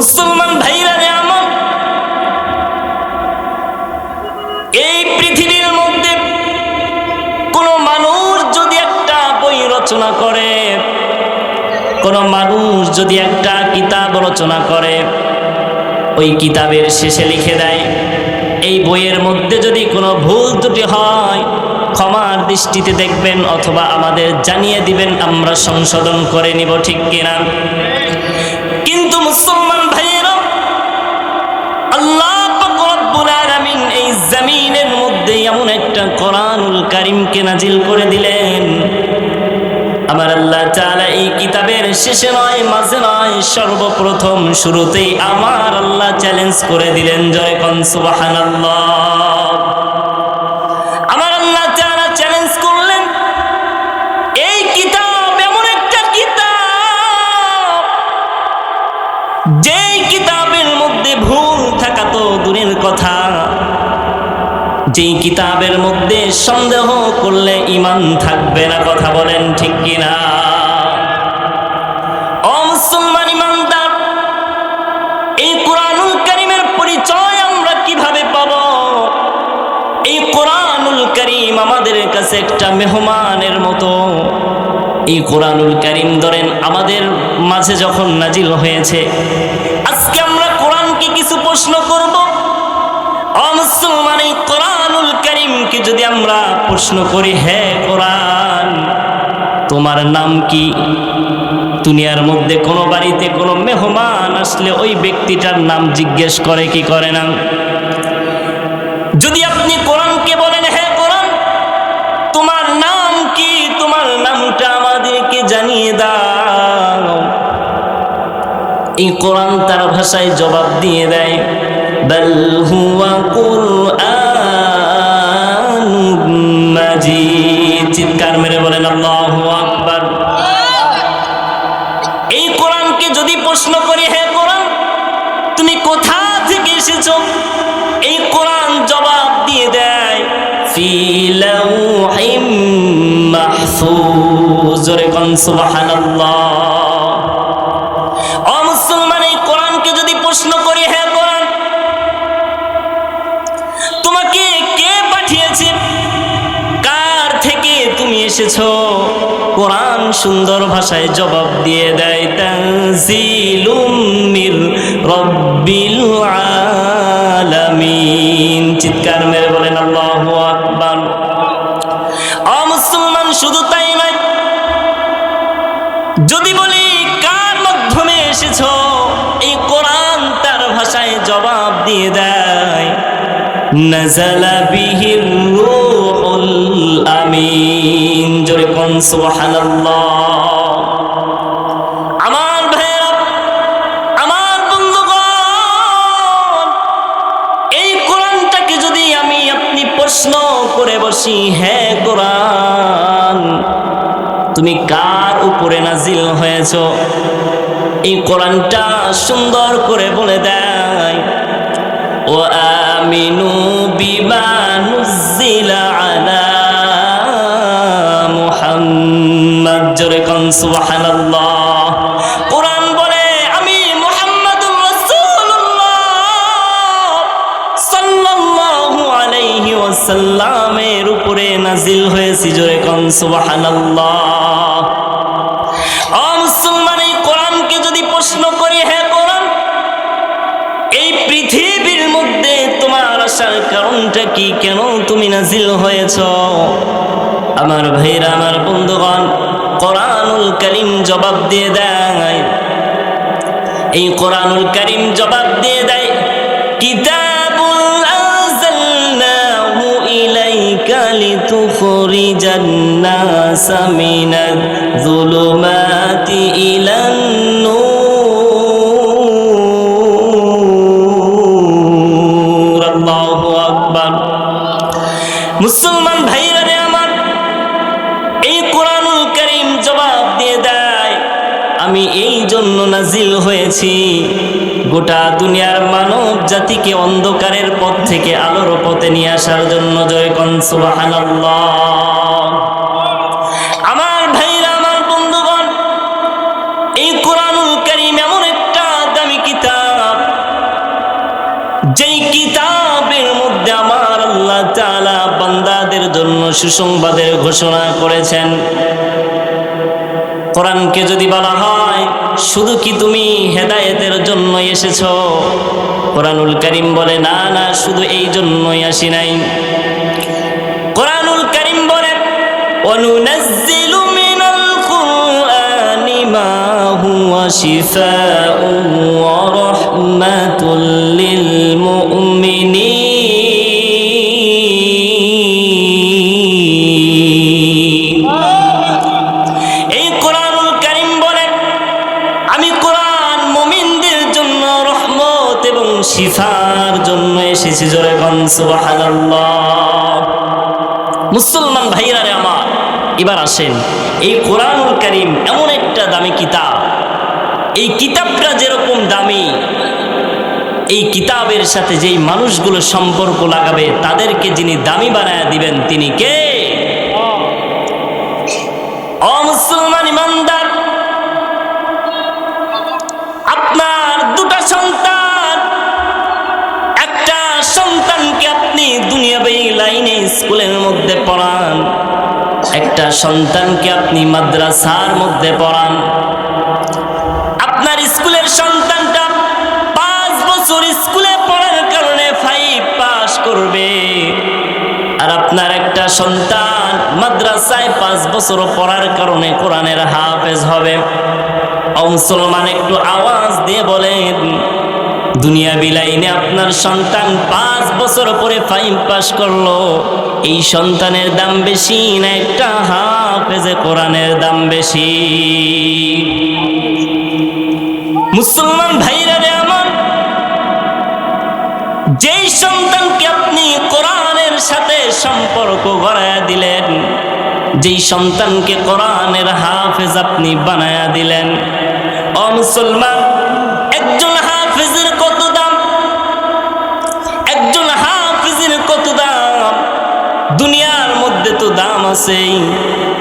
মুসলমান ভাইরা রে আমার, এই পৃথিবীর মধ্যে কোন মানুষ যদি একটা বই রচনা করে, কোন মানুষ যদি একটা কিতাব রচনা করে, ওই কিতাবের শেষে লিখে দেয়, এই বইয়ের মধ্যে যদি কোনো ভুল ত্রুটি হয় ক্ষমার দৃষ্টিতে দেখবেন অথবা আমাদের জানিয়ে দিবেন, আমরা সংশোধন করে নিব, ঠিক কিনা? কিন্তু মুসলমান ভাইয়েরা, আল্লাহ পাক রব্বুল আলামিন এই জমিনের মধ্যে এমন একটা কোরআনুল কারীমকে নাজিল করে দিলেন, আমার আল্লাহ তাআলা এই কিতাবের শেষে নয়, মাঝে নয়, সর্বপ্রথম শুরুতেই আমার আল্লাহ চ্যালেঞ্জ করে দিলেন, জয় কোন সুবহানাল্লাহ। আমার আল্লাহ তাআলা চ্যালেঞ্জ করলেন, এই কিতাব এমন একটা কিতাব, যেই কিতাবের মধ্যে ভুল থাকা তো দূরের কথা, যেই কিতাবের মধ্যে সন্দেহ করলে ঈমান থাকবে না, কথা বলেন ঠিক কিনা? ও মুসলমান ঈমানদার, এই কোরআনুল কারীমের পরিচয় আমরা কিভাবে পাব? এই কোরআনুল কারীম আমাদের কাছে একটা মেহমানের মতো। এই কোরআনুল কারীম ধরেন আমাদের মাঝে যখন নাজিল হয়েছে, আজকে আমরা কোরআনকে কিছু প্রশ্ন করব। ও মুসলমান, এই কোরআনুল কারীমকে যদি আমরা প্রশ্ন করি, হে কোরআন, তোমার নাম কি? দুনিয়ার মধ্যে কোনো বাড়িতে কোনো মেহমান আসলে ওই ব্যক্তিটার নাম জিজ্ঞেস করে কি করে না? যদি আপনি কোরআনকে বলেন, হে কোরআন, তোমার নাম কি? তোমার নামটা আমাদেরকে জানিয়ে দাও, এই কোরআন তার ভাষায় জবাব দিয়ে দেয়, বাল হুয়া কুরআনুম মাজিদ। চিৎকার মেরে বলেন আল্লাহু আকবার। এই কোরআনকে যদি প্রশ্ন করি, হে কোরআন, তুমি কোথা থেকে এসেছো? এই কোরআন জবাব দিয়ে দেয়, ফি লাউহিম মাহফুজ। জোরে কোন সুবহানাল্লাহ। ও মুসলমান, এই কোরআনকে যদি প্রশ্ন করি, হে কোরআন, তোমাকে কে পাঠিয়েছে? কার থেকে তুমি এসেছো? কোরআন সুন্দর ভাষায় জবাব দিয়ে দেয়, তানজিলুম মির রাব্বিল আলামিন। চিৎকার মেরে বলেন আল্লাহু আকবার। ও মুসলমান, শুধু তাই নয়, যদি বলি কার মাধ্যমে এসেছো, এই কোরআন তার ভাষায় জবাব দিয়ে দেয়, নাযালা বিহির রূহুল আমিন। জোরে কোন সুবহানাল্লাহ। আমার ভাইরা, আমার বন্ধুগণ, এই কোরআনটাকে যদি আমি আপনি প্রশ্ন করে বসি, হে কোরআন, তুমি কার উপরে নাজিল হয়েছো? এই কোরআনটা সুন্দর করে বলে দেয়, ও আমিনু বিমা নুজিলা আলা মুহাম্মাদ। জোরে কোন সুবহানাল্লাহ। কোরআন বলে, আমি মুহাম্মাদুর রাসূলুল্লাহ সাল্লাল্লাহু আলাইহি ওয়াসাল্লামের উপরে নাজিল হয়েছে। জোরে কোন সুবহানাল্লাহ। ও মুসলমান, এই কোরআনকে যদি প্রশ্ন করি, হে কোরআন, এই পৃথিবীর মধ্যে তোমার আসার কারণটা কি? কেন তুমি নাজিল হয়েছ? আমার ভাইরা, আমার বন্ধুগণ, কোরআনুল কারীম জবাব দিয়ে দেয়, এই কোরআনুল কারীম জবাব দিয়ে দেয়, কিতাবুল আনজালনাহু ইলাইকা লিতুখরিজান নাস মিনাজ যুলুমাতি ইলান নূর। আল্লাহু আকবার। মুসলমান ভাইরা রে আমার, এই কোরআনুল কারীম জবাব দিয়ে দেয়, আমি এই জন্য নাজিল হয়েছি, গোটা দুনিয়ার মানব জাতিকে অন্ধকারের পথ থেকে আলোর পথে নিয়ে আসার জন্য। জয় কোন সুবহানাল্লাহ। আমার ভাইরা, আমার বন্ধুগণ, এই কোরআনুল কারীম এমন একটা দামি কিতাব, সুসংবাদের ঘোষণা করেছেন। কোরআনকে যদি বলা হয় শুধু কি তুমি হেদায়েতের জন্য এসেছো, কোরআনুল কারীম বলে না না, শুধু এই জন্যই আসি নাই। কোরআনুল কারীম বলে ওয়ানুনাজ্জিলু মিনাল কুরআনি মা হুয়া শিফাউন ওয়া রাহমাতুল লিল মুমিনিন। এই কোরআনুল কারীম বলে আমি কোরআন মুমিনদের জন্য রহমত এবং শিফার জন্য এসেছি। জোরে বলুন সুবহানাল্লাহ। মুসলমান ভাইরা রে আমার, এবার আসেন, এই কোরআনুল কারীম এমন একটা দামি কিতাব, এই কিতাবটা যেরকম দামি, এই কিতাবের সাথে যেই মানুষগুলো সম্পর্ক লাগাবে তাদেরকে যিনি দামি বানায় দিবেন তিনি কে? ও মুসলমান ইমানদার, আপনার দুটা সন্তান, একটা সন্তানকে আপনি দুনিয়াবী লাইনে স্কুলের মধ্যে পড়ান, একটা সন্তানকে আপনি মাদ্রাসার মধ্যে পড়ান। আপনার স্কুলের সন্তানটা 5 বছর স্কুলে পড়ার কারণে 5 পাস করবে, আর আপনার একটা সন্তান মাদ্রাসায় 5 বছর পড়ার কারণে কোরআনের হাফেজ হবে। ও মুসলমান, একটু আওয়াজ দিয়ে বলেন, দুনিয়াবী লাইনে আপনার সন্তান 5 বছর পরে 5 পাস করলো, এই সন্তানের দাম বেশি না একটা হাফেজে কোরআনের দাম বেশি? মুসলমান ভাইরা রে আমার, যেই সন্তানকে আপনি কোরআনের সাথে সম্পর্ক গড়ায়া দিলেন, যেই সন্তানকে কোরআনের হাফেজ আপনি বানায়া দিলেন, ও মুসলমান, একজন হাফেজের কত দাম? একজন হাফেজের কত দাম? দুনিয়ার মধ্যে তো দাম আছেই,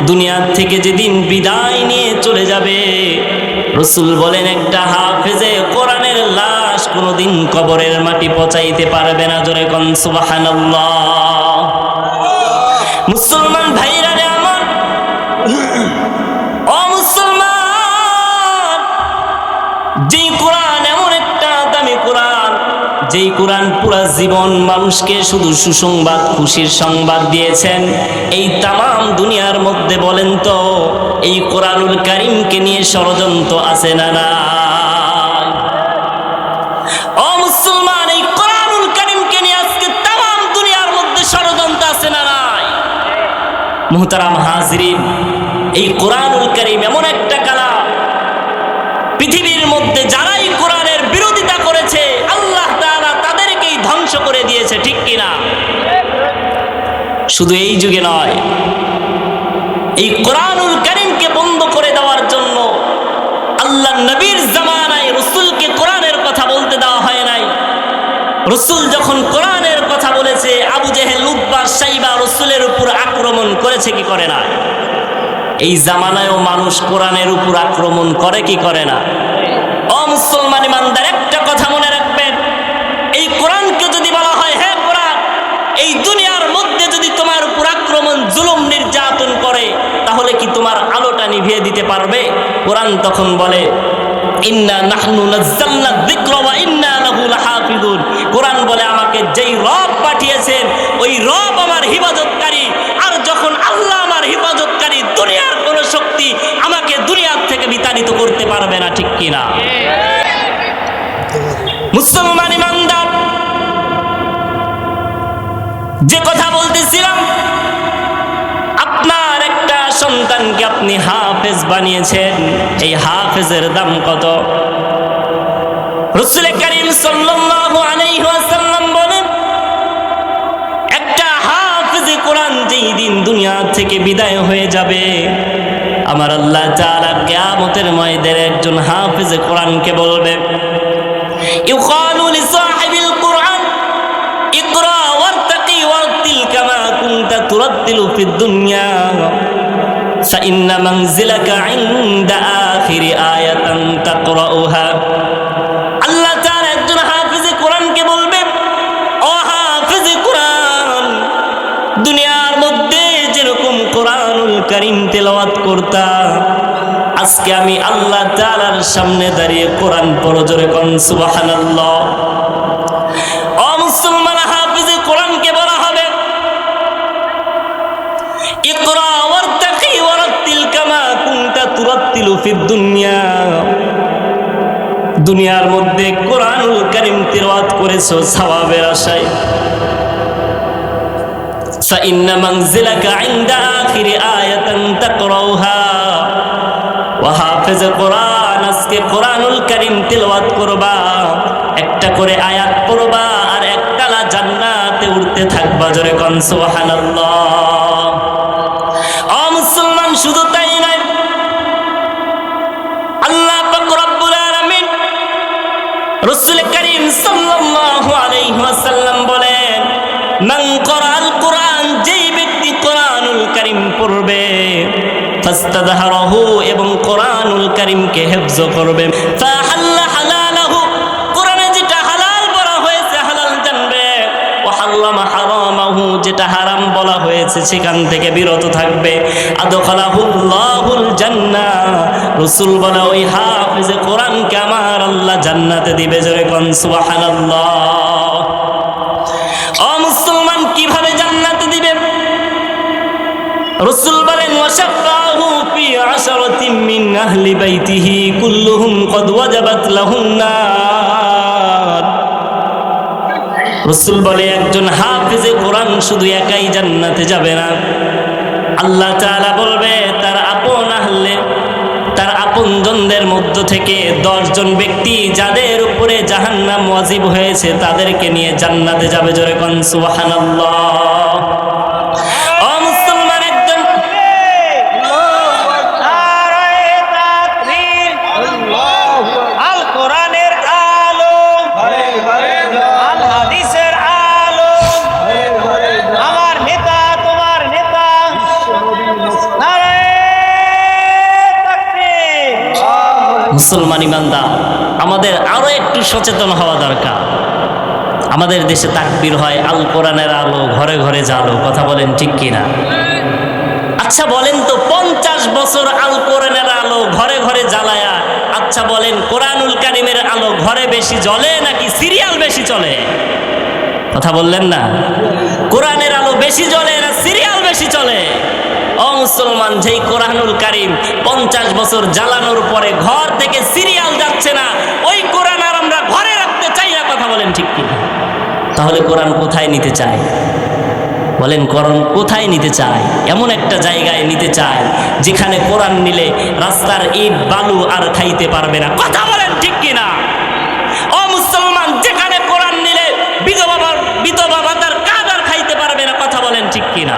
দুনিয়ার থেকে যেদিন বিদায় নিয়ে চলে যাবে, রাসূল বলেন একটা হাফেজে কোরআনের লাশ কোনোদিন কবরের মাটি পচাইতে পারবে না। জোরে কোন সুবহানাল্লাহ। মুসলমান ভাইরা রে আমার, ও মুসলমান, যেই কোরআন এমন একটা দামি কোরআন, যেই কোরআন পুরা জীবন মানুষকে শুধু সুসংবাদ, খুশির সংবাদ দিয়েছেন, এই তামাম দুনিয়ার মধ্যে বলেন তো এই কোরআনুল কারীমকে নিয়ে ষড়যন্ত্র আছে না না? ও মুসলমান, এই কোরআনুল কারীমকে নিয়ে আজকে তামাম দুনিয়ার মধ্যে ষড়যন্ত্র আছে না নাই? মুহতারাম হাজিরিন, এই কোরআনুল কারীম এমন একটা কালাম, পৃথিবীর মধ্যে যারাই কোরআনের বিরোধিতা করেছে আল্লাহ তাআলা তাদেরকেই ধ্বংস করে দিয়েছে, ঠিক কিনা? শুধু এই যুগে নয়, এই কোরআনুল কারীমকে বন্ধ করে দেওয়ার জন্য আল্লাহর নবীর জামানায় রাসূলকে কোরআনের কথা বলতে দেওয়া হয় নাই। রাসূল যখন কোরআনের কথা বলেছে, আবু জেহেল, উতবা, শাইবা রাসূলের উপর আক্রমণ করেছে কি করে না? এই জামানায়ও মানুষ কোরআনের উপর আক্রমণ করে কি করে না? ও মুসলমান ইমানদার, একটা কথা মনে রাখবেন, এই কোরআনকে যদি বলা হয় হে কোরআন, এই দুনিয়ার মধ্যে যদি তোমার উপর আক্রমণ, জুলুম, নির্যাতন করে, তাহলে কি তোমার আলোটা নিভিয়ে দিতে পারবে? কোরআন তখন বলে ইন্না নাহনু নাযালনা যিকরা ওয়া ইন্না লাহু লাহাফিজুন। কোরআন বলে আমাকে যেই রব পাঠিয়েছেন ওই রব আমার হিফাজতকারী, আর যখন আল্লাহ আমার হিফাজতকারী, দুনিয়ার কোন শক্তি আমাকে দুনিয়ার থেকে বিতাড়িত করতে পারবে না, ঠিক কিনা? মুসলমান ইমানদার, যে কথা বলতেছিলাম, আপনার একটা সন্তানকে আপনি হাফেজ বানিয়েছেন, এই হাফেজের দাম কত? রাসূল কারীম সাল্লাল্লাহু আলাইহি ওয়াসাল্লাম বলেন, একটা হাফেজে কোরআন যেই দিন দুনিয়া থেকে বিদায় হয়ে যাবে, আমার আল্লাহ তাআলা কিয়ামতের ময়দানে একজন হাফেজে কোরআনকে বলবে, ইউকালু লিসাহিবিল কুরআন ইকরা ওয়ারতাকি ওয়ারতিল কামা কুনতা তুরাতিলু ফিদ দুনিয়া ফাইন্না মানজিলাকা ইনদা আখিরি আয়াতান তাকরাউহা। আল্লাহ তাআলা একজন হাফেজে কোরআনকে বলবে, ও হাফেজে কোরআন, দুনিয়ার মধ্যে কারীম তেলাওয়াত করতাম। আজকে আমি আল্লাহ তাআলার সামনে দাঁড়িয়ে কোরআন পড়ো, জোরে কোন সুবহানাল্লাহ। ও মুসলমান, হাফেজে কোরআনকে বলা হবে ইকরা ওয়ারতাকি ওয়ারাত্তিল কামা কুনতা তুরাত্তিলু ফিদ দুনিয়া। দুনিয়ার মধ্যে কোরআনুল কারীম তিলাওয়াত করেছো সওয়াবের আশায়। ফাইন্না মানজিলাকা ইনদা আখিরি আয়াতান তাকরাউহা। ওয়া হাফেজ কোরআন, আজকে কোরআনুল কারীম তিলাওয়াত করবা, একটা করে আয়াত পড়বা আর একটালা জান্নাতে উঠতে থাকবা, জোরে কোন সুবহানাল্লাহ। ও মুসলমান, শুধু তাই নয়, আল্লাহ পাক রব্বুল আলামিন রাসূল করিম সাল্লাল্লাহু আলাইহি ওয়াসাল্লাম বলেন, মান ক্বরাআল কুরআন, যেই ব্যক্তি কোরআনুল কারীম পড়বে, ফাস্তাযহারাহু, এবং কোরআনুল কারীমকে হিফজ করবে, ফাহাল্লা হালালাহু, কোরআনে যেটা হালাল বলা হয়েছে হালাল জানবে, ওয়া হারামা হারামাহু, যেটা হারাম বলা হয়েছে সেখান থেকে বিরত থাকবে, আদখালাহুল্লাহুল জান্নাহ, রাসূল বলে ওই হাফেজে কোরআনকে আমার আল্লাহ জান্নাতে দিবে, জোরে কোন সুবহানাল্লাহ। ও মুসলমান, কিভাবে জান্নাতে দিবে? রাসূল বলেন, ওয়াশাফাহু ফি আশরাতিন মিন আহলি বাইতিহি কুল্লুহুম ক্বাদ ওয়াজাবাত লাহুন নার। রাসূল বলে, একজন হাফেজে কোরআন শুধু একাই জান্নাতে যাবে না, আল্লাহ তাআলা বলবে তার আপন আহলে, তার আপনজনদের মধ্য থেকে 10 জন ব্যক্তি যাদের উপরে জাহান্নাম ওয়াজিব হয়েছে তাদেরকে নিয়ে জান্নাতে যাবে, জোরে কোন সুবহানাল্লাহ। ও মুসলমান, একজন আল কোরআনের আলো, আল হাদিসের আলো, আমার নেতা তোমার নেতা, মুসলমান ইমানদার, আমাদের আরো একটু সচেতন হওয়া দরকার। আমাদের দেশে তাকবীর হয়, আল কোরআনের আলো ঘরে ঘরে জালো, কথা বলেন ঠিক কিনা? আচ্ছা বলেন তো, 50 বছর আল কোরআনের আলো ঘরে ঘরে জ্বালায়া, আচ্ছা বলেন কোরআনুল কারীমের আলো ঘরে বেশি জ্বলে নাকি সিরিয়াল বেশি চলে? কথা বললেন না? কোরআনের আলো বেশি জ্বলে না সিরিয়াল বেশি চলে? ও মুসলমান, যেই কোরআনুল কারীম 50 বছর জ্বালানোর পরে ঘর থেকে সিরিয়াল যাচ্ছে না, ওই কোরআন আর আমরা ঘরে রাখতে চাই না, কথা বলেন ঠিক কি? তাহলে কোরআন কোথায় নিতে চায়? বলেন, কোরআন কোথায় নিতে চায়? এমন একটা জায়গায় নিতে চায় যেখানে কোরআন নিলে রাস্তার ইট বালু আর খাইতে পারবে না, কথা বলেন ঠিক কিনা? ও মুসলমান, যেখানে কোরআন নিলে বিধবা ভাতার কাজ আর খাইতে পারবে না, কথা বলেন ঠিক কিনা?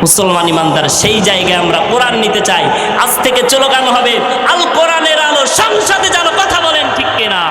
মুসলমান ইমানদার, সেই জায়গায় আমরা কোরআন নিতে চাই। আজ থেকে স্লোগান হবে, আল কোরআনের আলো সংসদে যেন, কথা বলেন ঠিক কিনা?